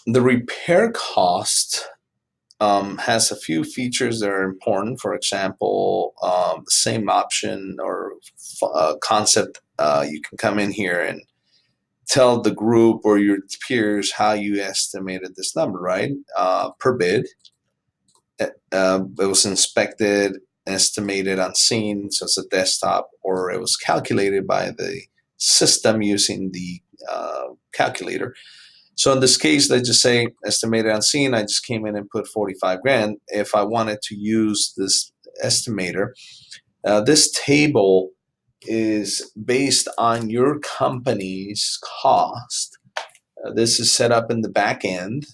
The repair cost has a few features that are important. For example, the same option or concept, you can come in here and tell the group or your peers how you estimated this number, right? Per bid. It was inspected, estimated on scene, so it's a desktop, or it was calculated by the system using the calculator. So in this case, let's just say estimated on scene, I just came in and put 45 grand. If I wanted to use this estimator, this table is based on your company's cost. This is set up in the back end.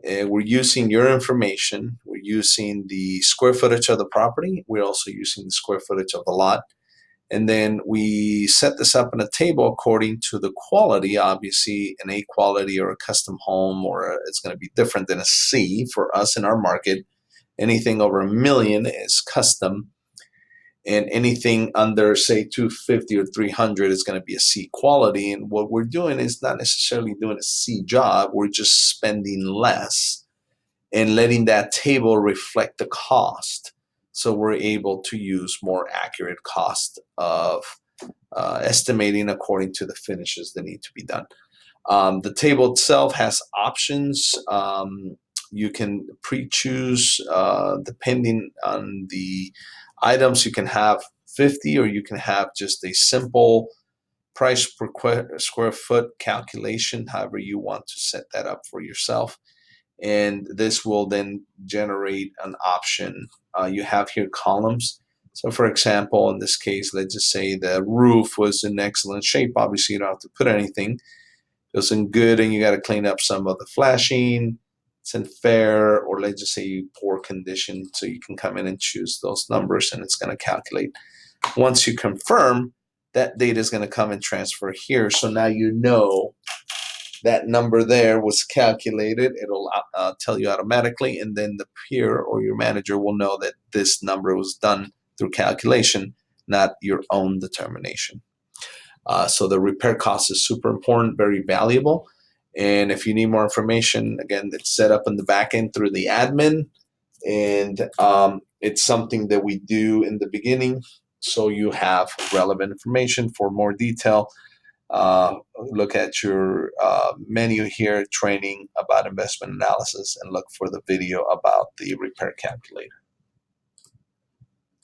We're using your information. We're using the square footage of the property. We're also using the square footage of the lot. And then we set this up in a table according to the quality. Obviously, an A quality or a custom home, or it's going to be different than a C for us in our market. Anything over 1 million is custom, and anything under, say, 250 or 300 is going to be a C quality. And what we're doing is not necessarily doing a C job. We're just spending less and letting that table reflect the cost. So we're able to use more accurate cost of estimating according to the finishes that need to be done. The table itself has options. You can pre-choose depending on the items. You can have 50, or you can have just a simple price per square foot calculation, however you want to set that up for yourself. And this will then generate an option. You have here columns. So for example, in this case, let's just say the roof was in excellent shape. Obviously, you don't have to put anything. It was in good, and you got to clean up some of the flashing. It's in fair, or let's just say poor condition. So you can come in and choose those numbers, and it's going to calculate. Once you confirm, that data is going to come and transfer here. So now you know that number there was calculated. It'll tell you automatically, and then the peer or your manager will know that this number was done through calculation, not your own determination. So the repair cost is super important, very valuable. And if you need more information, again, it's set up in the back end through the admin, and it's something that we do in the beginning, so you have relevant information. For more detail, look at your menu here, training about investment analysis, and look for the video about the repair calculator.